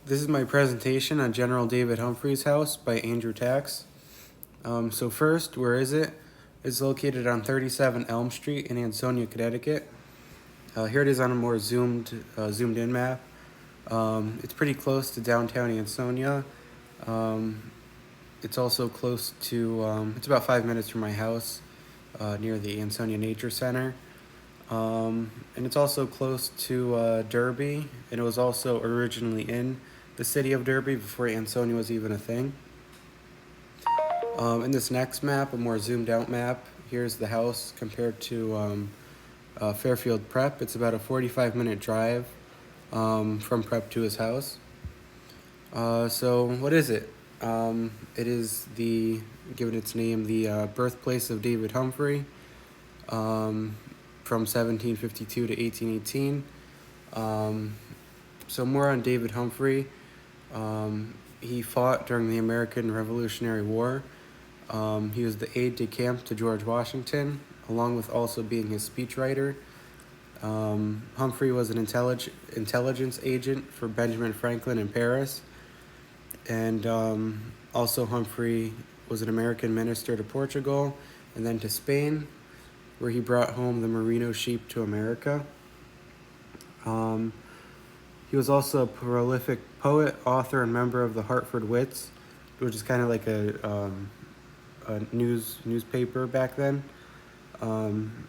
This is my presentation on General David Humphrey's house by Andrew Tax. So first, where is it? It's located on 37 Elm Street in Ansonia, Connecticut. Here it is on a more zoomed in map. It's pretty close to downtown Ansonia. It's also close to, it's about 5 minutes from my house, near the Ansonia Nature Center. And it's also close to Derby, and it was also originally in the city of Derby before Ansonia was even a thing. In this next map, a more zoomed out map, here's the house compared to Fairfield Prep. It's about a 45-minute drive from Prep to his house. So what is it? It is given its name, the birthplace of David Humphrey, from 1752 to 1818. So more on David Humphrey. He fought during the American Revolutionary War. He was the aide-de-camp to George Washington, along with also being his speechwriter. Humphrey was an intelligence agent for Benjamin Franklin in Paris. And also Humphrey was an American minister to Portugal and then to Spain, where he brought home the merino sheep to America. He was also a prolific poet, author, and member of the Hartford Wits, which is kind of like a newspaper back then.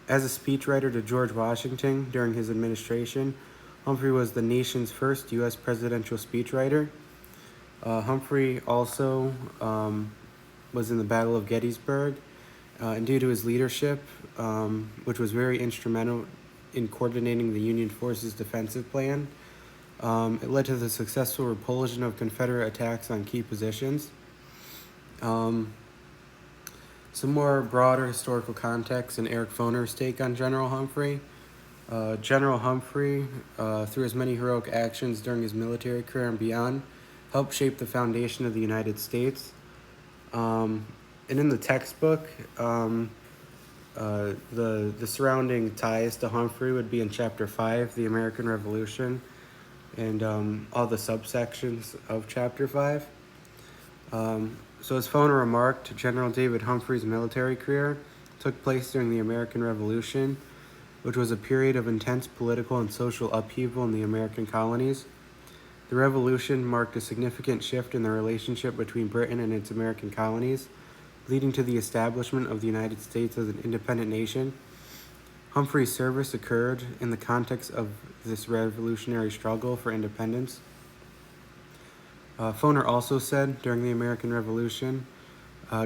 As a speechwriter to George Washington during his administration, Humphrey was the nation's first U.S. presidential speechwriter. Humphrey also was in the Battle of Gettysburg, and due to his leadership, which was very instrumental in coordinating the Union forces' defensive plan, it led to the successful repulsion of Confederate attacks on key positions. Some more broader historical context and Eric Foner's take on General Humphrey. General Humphrey, through his many heroic actions during his military career and beyond, helped shape the foundation of the United States. And in the textbook, the surrounding ties to Humphrey would be in Chapter 5, the American Revolution, and all the subsections of Chapter 5. So as Foner remarked, General David Humphrey's military career took place during the American Revolution, which was a period of intense political and social upheaval in the American colonies. The revolution marked a significant shift in the relationship between Britain and its American colonies, leading to the establishment of the United States as an independent nation. Humphrey's service occurred in the context of this revolutionary struggle for independence. Foner also said during the American Revolution,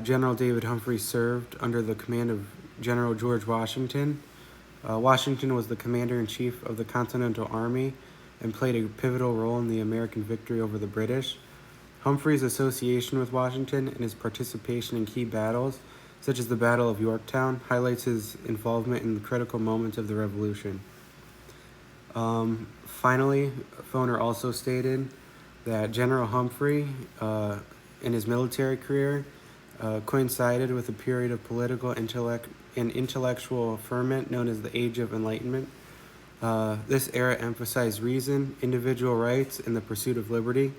General David Humphrey served under the command of General George Washington. Washington was the commander-in-chief of the Continental Army and played a pivotal role in the American victory over the British. Humphrey's association with Washington and his participation in key battles, such as the Battle of Yorktown, highlights his involvement in the critical moments of the Revolution. Finally, Foner also stated that General Humphrey, in his military career, coincided with a period of political and intellectual ferment known as the Age of Enlightenment. This era emphasized reason, individual rights, and the pursuit of liberty.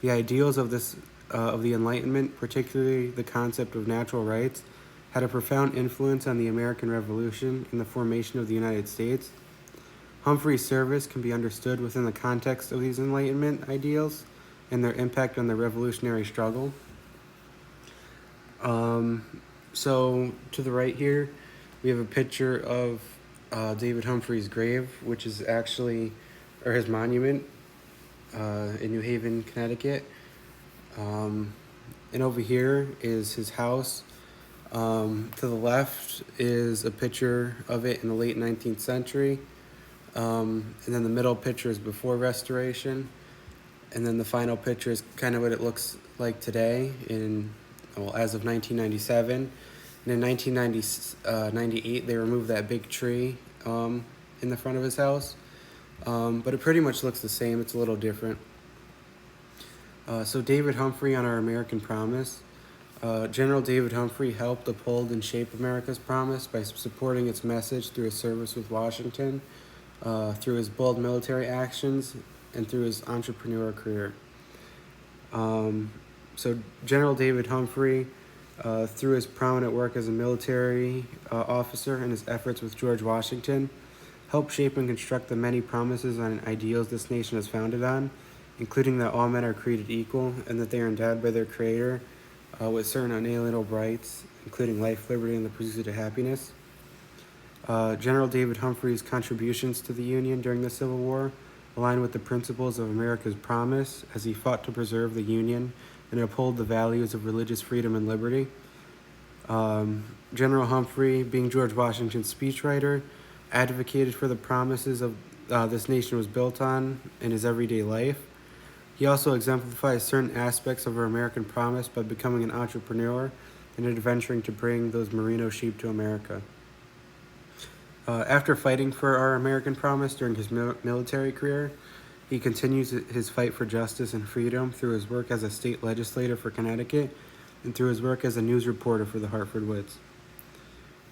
The ideals of the Enlightenment, particularly the concept of natural rights, had a profound influence on the American Revolution and the formation of the United States. Humphrey's service can be understood within the context of these Enlightenment ideals and their impact on the revolutionary struggle. So to the right here, we have a picture of David Humphrey's grave, which is actually, or his monument, in New Haven, Connecticut. And over here is his house. To the left is a picture of it in the late 19th century. And then the middle picture is before restoration. And then the final picture is kind of what it looks like today as of 1997. And in 1998, they removed that big tree in the front of his house. But it pretty much looks the same. It's a little different. So David Humphrey on our American promise. General David Humphrey helped uphold and shape America's promise by supporting its message through his service with Washington, through his bold military actions, and through his entrepreneurial career. So General David Humphrey, through his prominent work as a military officer and his efforts with George Washington, helped shape and construct the many promises and ideals this nation is founded on, including that all men are created equal and that they are endowed by their Creator with certain unalienable rights, including life, liberty, and the pursuit of happiness. General David Humphrey's contributions to the Union during the Civil War align with the principles of America's promise as he fought to preserve the Union and uphold the values of religious freedom and liberty. General Humphrey, being George Washington's speechwriter, advocated for the promises of this nation was built on in his everyday life. He also exemplifies certain aspects of our American promise by becoming an entrepreneur and adventuring to bring those merino sheep to America. After fighting for our American promise during his military career, he continues his fight for justice and freedom through his work as a state legislator for Connecticut and through his work as a news reporter for the Hartford Wits.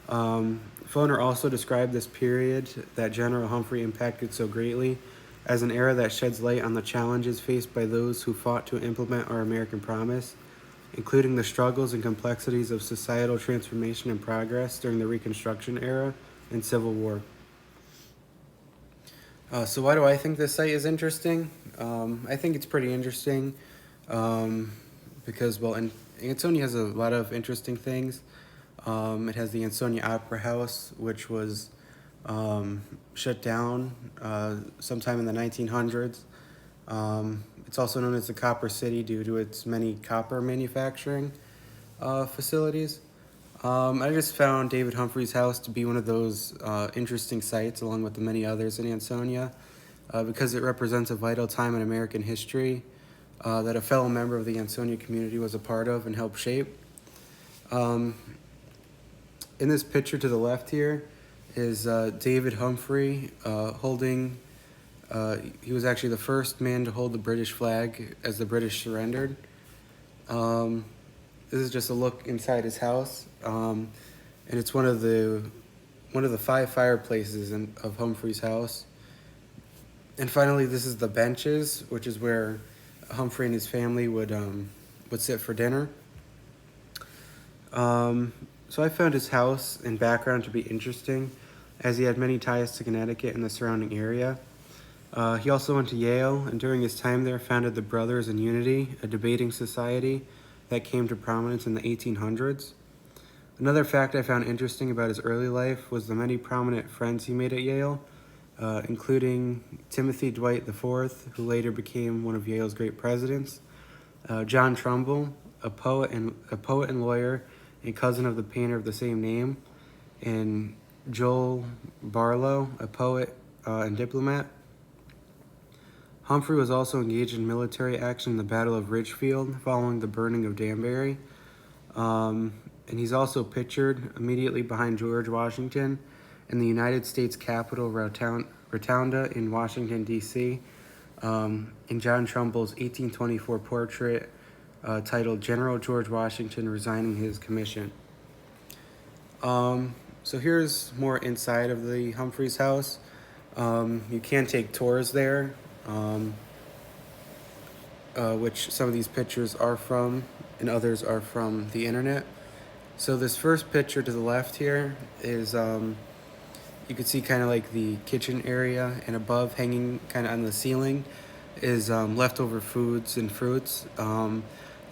Foner also described this period that General Humphrey impacted so greatly as an era that sheds light on the challenges faced by those who fought to implement our American promise, including the struggles and complexities of societal transformation and progress during the Reconstruction era and Civil War. So why do I think this site is interesting? I think it's pretty interesting because, well, Ansonia has a lot of interesting things. It has the Ansonia Opera House, which was shut down sometime in the 1900s. It's also known as the Copper City due to its many copper manufacturing facilities. I just found David Humphrey's house to be one of those interesting sites, along with the many others in Ansonia, because it represents a vital time in American history that a fellow member of the Ansonia community was a part of and helped shape. In this picture to the left here is David Humphrey holding, he was actually the first man to hold the British flag as the British surrendered. This is just a look inside his house, and it's one of the 5 fireplaces of Humphrey's house. And finally, this is the benches, which is where Humphrey and his family would sit for dinner. So I found his house and background to be interesting, as he had many ties to Connecticut and the surrounding area. He also went to Yale, and during his time there founded the Brothers in Unity, a debating society that came to prominence in the 1800s. Another fact I found interesting about his early life was the many prominent friends he made at Yale, including Timothy Dwight IV, who later became one of Yale's great presidents, John Trumbull, a poet and lawyer, and cousin of the painter of the same name, and Joel Barlow, a poet and diplomat. Humphrey was also engaged in military action in the Battle of Ridgefield following the burning of Danbury. And he's also pictured immediately behind George Washington in the United States Capitol Rotunda in Washington, D.C., in John Trumbull's 1824 portrait titled General George Washington Resigning His Commission. So here's more inside of the Humphrey's house. You can take tours there, which some of these pictures are from and others are from the internet. So this first picture to the left here is, you can see kind of like the kitchen area, and above, hanging kind of on the ceiling, is leftover foods and fruits. And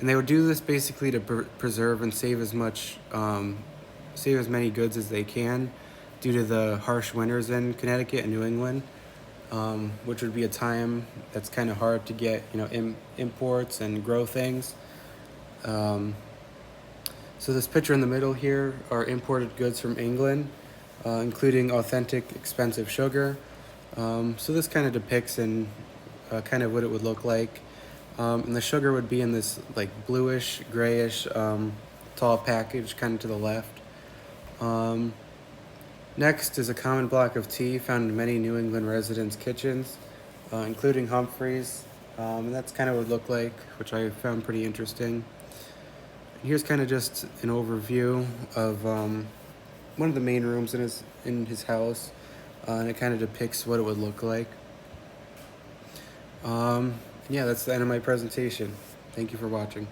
they would do this basically to preserve and save as many goods as they can due to the harsh winters in Connecticut and New England, which would be a time that's kind of hard to get, imports and grow things. So this picture in the middle here are imported goods from England, including authentic, expensive sugar. So this kind of depicts kind of what it would look like. And the sugar would be in this like bluish, grayish, tall package kind of to the left. Next is a common block of tea found in many New England residents' kitchens, including Humphrey's. And that's kind of what it would look like, which I found pretty interesting. And here's kind of just an overview of one of the main rooms in his house, and it kind of depicts what it would look like. Yeah, that's the end of my presentation. Thank you. Thank you for watching.